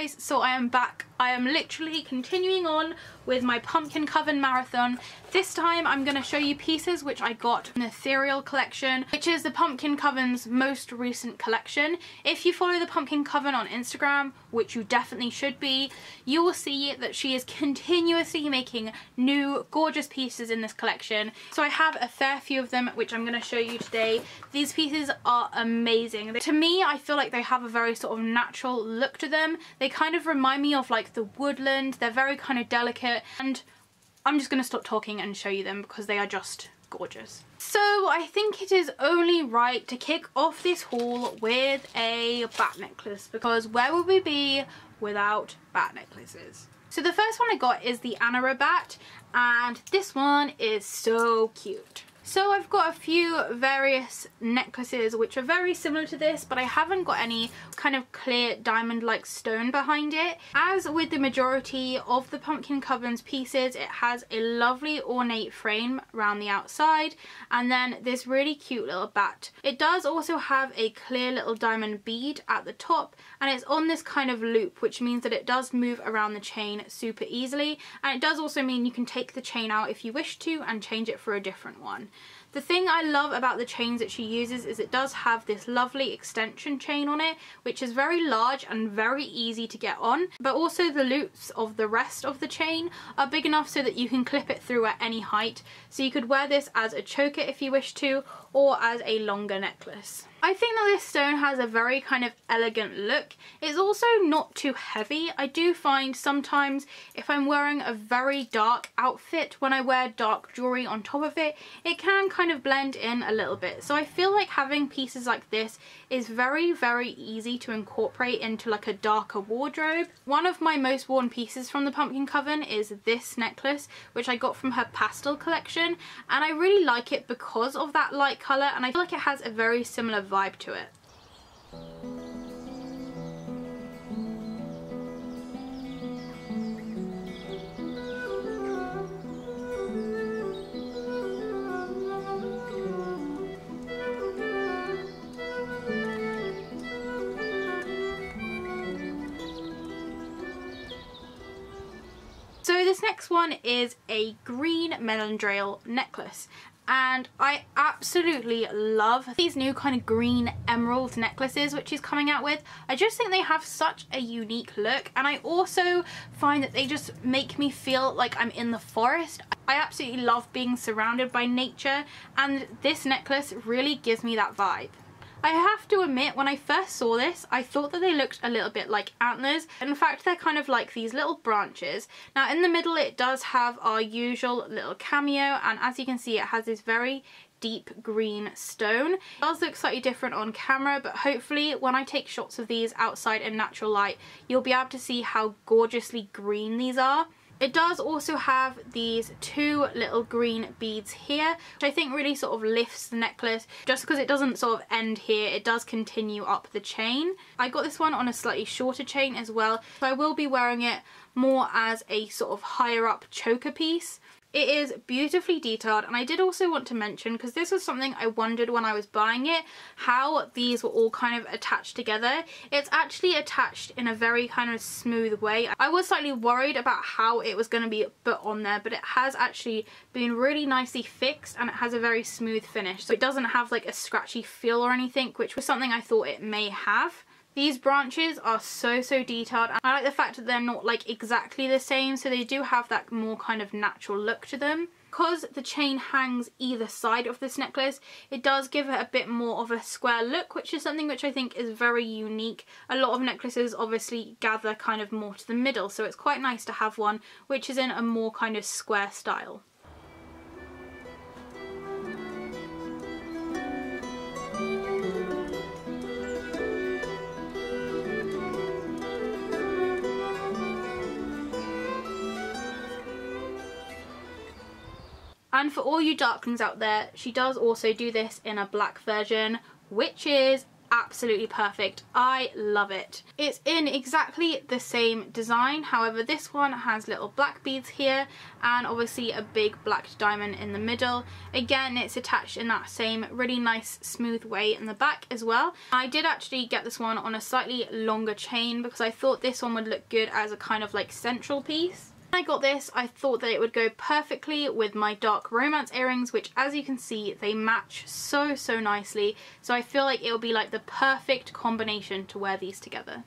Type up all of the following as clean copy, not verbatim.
guys, so I am back. I am literally continuing on with my Pumpkin Coven marathon. This time I'm going to show you pieces which I got from the Ethereal collection, which is the Pumpkin Coven's most recent collection. If you follow the Pumpkin Coven on Instagram, which you definitely should be, you will see that she is continuously making new gorgeous pieces in this collection. So I have a fair few of them which I'm going to show you today. These pieces are amazing. To me, I feel like they have a very sort of natural look to them. They kind of remind me of like the woodland. They're very kind of delicate, and I'm just going to stop talking and show you them because they are just gorgeous. So I think it is only right to kick off this haul with a bat necklace, because where would we be without bat necklaces? So the first one I got is the TheHauntedBat, and this one is so cute. So I've got a few various necklaces which are very similar to this, but I haven't got any kind of clear diamond-like stone behind it. As with the majority of the Pumpkin Coven's pieces, it has a lovely ornate frame around the outside, and then this really cute little bat. It does also have a clear little diamond bead at the top, and it's on this kind of loop, which means that it does move around the chain super easily, and it does also mean you can take the chain out if you wish to and change it for a different one. The thing I love about the chains that she uses is it does have this lovely extension chain on it, which is very large and very easy to get on, but also the loops of the rest of the chain are big enough so that you can clip it through at any height. So you could wear this as a choker if you wish to, or as a longer necklace. I think that this stone has a very kind of elegant look. It's also not too heavy. I do find sometimes if I'm wearing a very dark outfit, when I wear dark jewellery on top of it, it can kind of blend in a little bit. So I feel like having pieces like this is very, very easy to incorporate into like a darker wardrobe. One of my most worn pieces from the Pumpkin Coven is this necklace, which I got from her pastel collection, and I really like it because of that light colour, and I feel like it has a very similar vibe to it. So this next one is a green melondrail necklace, and I absolutely love these new kind of green emerald necklaces which she's coming out with. I just think they have such a unique look, and I also find that they just make me feel like I'm in the forest. I absolutely love being surrounded by nature, and this necklace really gives me that vibe. I have to admit, when I first saw this, I thought that they looked a little bit like antlers. In fact, they're kind of like these little branches. Now in the middle it does have our usual little cameo, and as you can see it has this very deep green stone. It does look slightly different on camera, but hopefully when I take shots of these outside in natural light, you'll be able to see how gorgeously green these are. It does also have these two little green beads here, which I think really sort of lifts the necklace. Just because it doesn't sort of end here, it does continue up the chain. I got this one on a slightly shorter chain as well, so I will be wearing it more as a sort of higher up choker piece. It is beautifully detailed, and I did also want to mention, because this was something I wondered when I was buying it, how these were all kind of attached together. It's actually attached in a very kind of smooth way. I was slightly worried about how it was going to be put on there, but it has actually been really nicely fixed, and it has a very smooth finish. So it doesn't have like a scratchy feel or anything, which was something I thought it may have. These branches are so detailed, and I like the fact that they're not like exactly the same, so they do have that more kind of natural look to them. Because the chain hangs either side of this necklace, it does give it a bit more of a square look, which is something which I think is very unique. A lot of necklaces obviously gather kind of more to the middle, so it's quite nice to have one which is in a more kind of square style. And for all you darklings out there, she does also do this in a black version, which is absolutely perfect. I love it. It's in exactly the same design, however this one has little black beads here and obviously a big black diamond in the middle. Again, it's attached in that same really nice smooth way in the back as well. I did actually get this one on a slightly longer chain because I thought this one would look good as a kind of like central piece. When I got this, I thought that it would go perfectly with my dark romance earrings, which as you can see, they match so nicely. So I feel like it will be like the perfect combination to wear these together.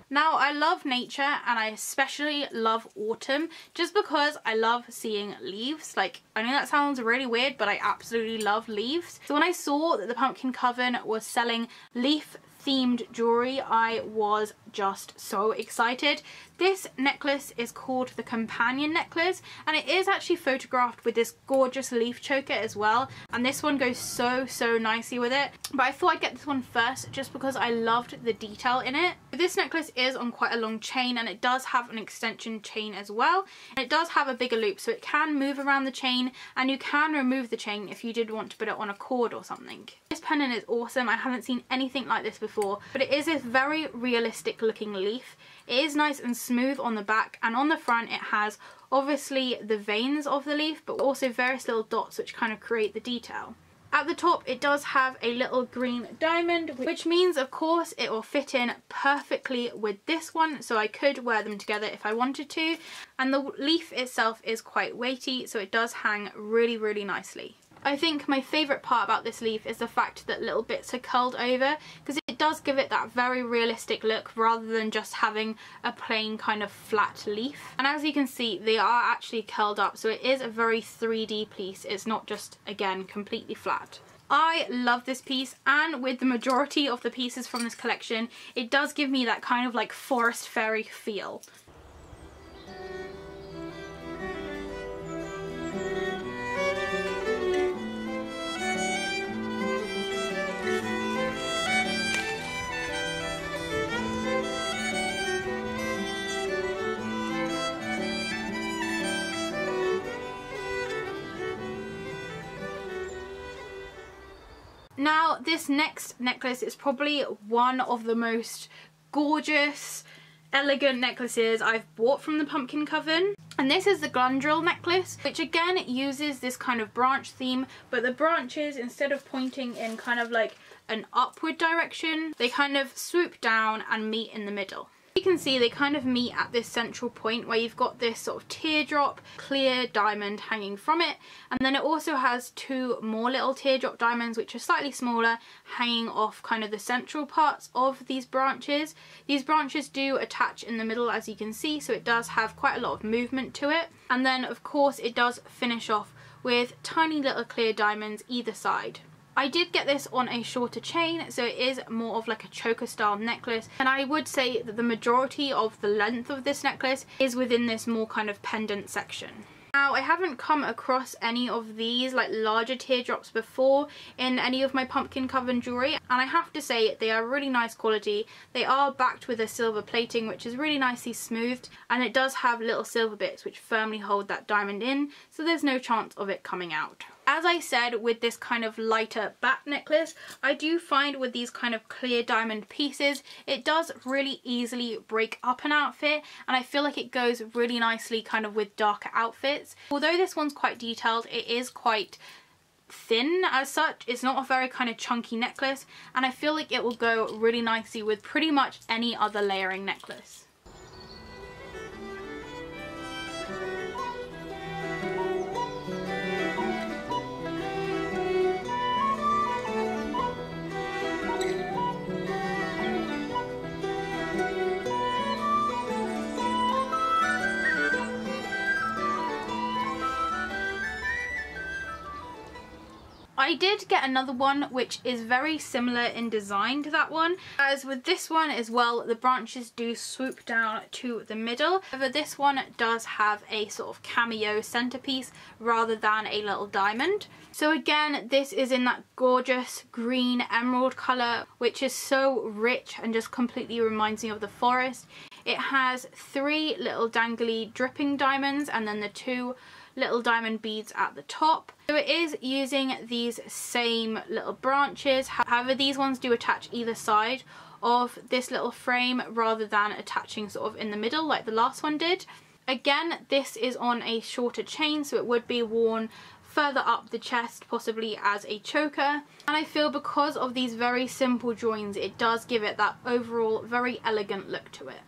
Now, I love nature and I especially love autumn just because I love seeing leaves. Like, I know that sounds really weird, but I absolutely love leaves. So when I saw that the Pumpkin Coven was selling leaf themed jewelry, I was just so excited. This necklace is called the Companion Necklace and it is actually photographed with this gorgeous leaf choker as well, and this one goes so nicely with it. But I thought I'd get this one first just because I loved the detail in it. This necklace is on quite a long chain and it does have an extension chain as well, and it does have a bigger loop so it can move around the chain and you can remove the chain if you did want to put it on a cord or something. This pendant is awesome. I haven't seen anything like this before, but it is this very realistic looking leaf. It is nice and smooth on the back, and on the front it has obviously the veins of the leaf but also various little dots which kind of create the detail. At the top it does have a little green diamond, which means of course it will fit in perfectly with this one, so I could wear them together if I wanted to. And the leaf itself is quite weighty, so it does hang really nicely. I think my favourite part about this leaf is the fact that little bits are curled over, because it does give it that very realistic look rather than just having a plain kind of flat leaf. And as you can see, they are actually curled up, so it is a very 3D piece. It's not just, again, completely flat. I love this piece, and with the majority of the pieces from this collection, it does give me that kind of like forest fairy feel. Now, this next necklace is probably one of the most gorgeous, elegant necklaces I've bought from the Pumpkin Coven. And this is the Glundrill necklace, which again uses this kind of branch theme, but the branches, instead of pointing in kind of like an upward direction, they kind of swoop down and meet in the middle. You can see they kind of meet at this central point where you've got this sort of teardrop clear diamond hanging from it, and then it also has two more little teardrop diamonds which are slightly smaller hanging off kind of the central parts of these branches. These branches do attach in the middle, as you can see, so it does have quite a lot of movement to it. And then of course it does finish off with tiny little clear diamonds either side. I did get this on a shorter chain, so it is more of like a choker style necklace, and I would say that the majority of the length of this necklace is within this more kind of pendant section. Now, I haven't come across any of these like larger teardrops before in any of my Pumpkin Coven jewellery, and I have to say they are really nice quality. They are backed with a silver plating which is really nicely smoothed, and it does have little silver bits which firmly hold that diamond in, so there's no chance of it coming out. As I said, with this kind of lighter bat necklace, I do find with these kind of clear diamond pieces, it does really easily break up an outfit, and I feel like it goes really nicely kind of with darker outfits. Although this one's quite detailed, it is quite thin as such. It's not a very kind of chunky necklace, and I feel like it will go really nicely with pretty much any other layering necklace. I did get another one which is very similar in design to that one. As with this one as well, the branches do swoop down to the middle. However, this one does have a sort of cameo centerpiece rather than a little diamond. So again, this is in that gorgeous green emerald colour, which is so rich and just completely reminds me of the forest. It has 3 little dangly dripping diamonds and then the 2 little diamond beads at the top. So it is using these same little branches. However, these ones do attach either side of this little frame rather than attaching sort of in the middle like the last one did. Again, this is on a shorter chain, so it would be worn further up the chest, possibly as a choker. And I feel because of these very simple joins, it does give it that overall very elegant look to it.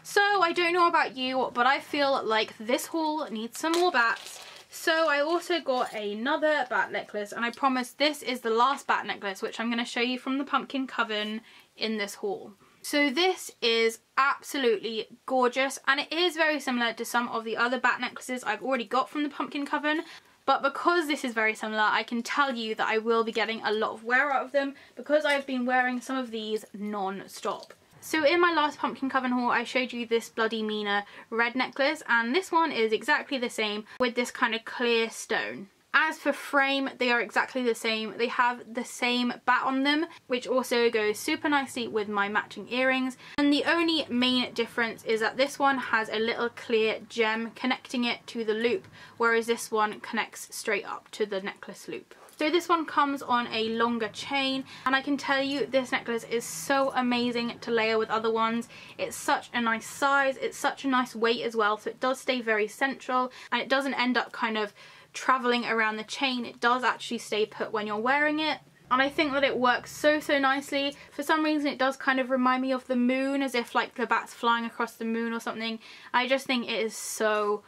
So I don't know about you, but I feel like this haul needs some more bats. So I also got another bat necklace, and I promise this is the last bat necklace which I'm going to show you from the Pumpkin Coven in this haul. So this is absolutely gorgeous, and it is very similar to some of the other bat necklaces I've already got from the Pumpkin Coven. But because this is very similar, I can tell you that I will be getting a lot of wear out of them because I've been wearing some of these non-stop. So in my last Pumpkin Coven haul, I showed you this Bloody Mina red necklace, and this one is exactly the same with this kind of clear stone. As for frame, they are exactly the same. They have the same bat on them, which also goes super nicely with my matching earrings. And the only main difference is that this one has a little clear gem connecting it to the loop, whereas this one connects straight up to the necklace loop. So this one comes on a longer chain, and I can tell you this necklace is so amazing to layer with other ones. It's such a nice size, it's such a nice weight as well, so it does stay very central and it doesn't end up kind of traveling around the chain. It does actually stay put when you're wearing it. And I think that it works so nicely. For some reason it does kind of remind me of the moon, as if like the bat's flying across the moon or something. I just think it is so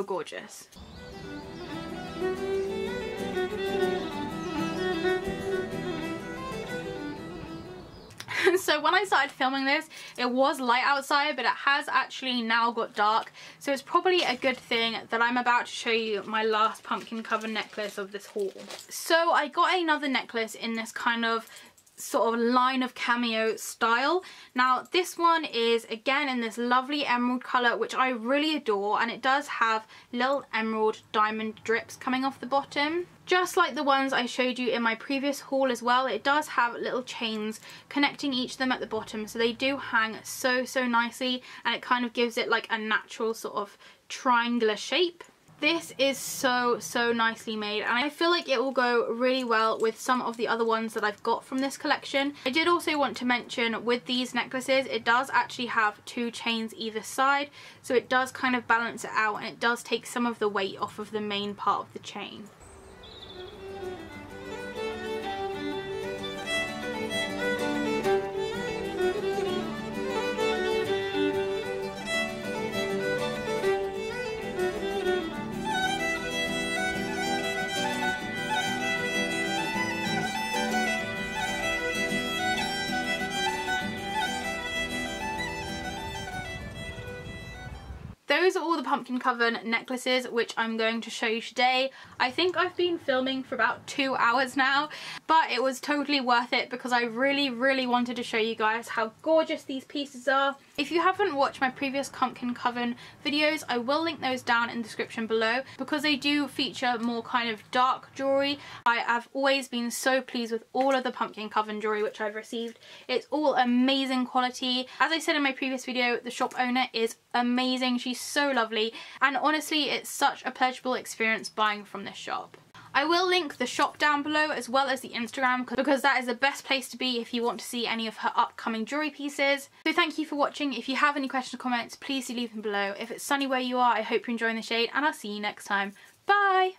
gorgeous. So when I started filming this, it was light outside, but it has actually now got dark. So it's probably a good thing that I'm about to show you my last Pumpkin Coven necklace of this haul. So I got another necklace in this kind of sort of line of cameo style. Now this one is again in this lovely emerald colour, which I really adore, and it does have little emerald diamond drips coming off the bottom. Just like the ones I showed you in my previous haul as well, it does have little chains connecting each of them at the bottom, so they do hang so nicely, and it kind of gives it like a natural sort of triangular shape. This is so nicely made, and I feel like it will go really well with some of the other ones that I've got from this collection. I did also want to mention with these necklaces, it does actually have 2 chains either side, so it does kind of balance it out, and it does take some of the weight off of the main part of the chain. Those are all the Pumpkin Coven necklaces which I'm going to show you today. I think I've been filming for about 2 hours now, but it was totally worth it because I really wanted to show you guys how gorgeous these pieces are. If you haven't watched my previous Pumpkin Coven videos, I will link those down in the description below because they do feature more kind of dark jewellery. I have always been so pleased with all of the Pumpkin Coven jewellery which I've received. It's all amazing quality. As I said in my previous video, the shop owner is amazing. She's so lovely, and honestly it's such a pleasurable experience buying from this shop. I will link the shop down below as well as the Instagram because that is the best place to be if you want to see any of her upcoming jewellery pieces. So thank you for watching. If you have any questions or comments, please do leave them below. If it's sunny where you are, I hope you're enjoying the shade, and I'll see you next time. Bye!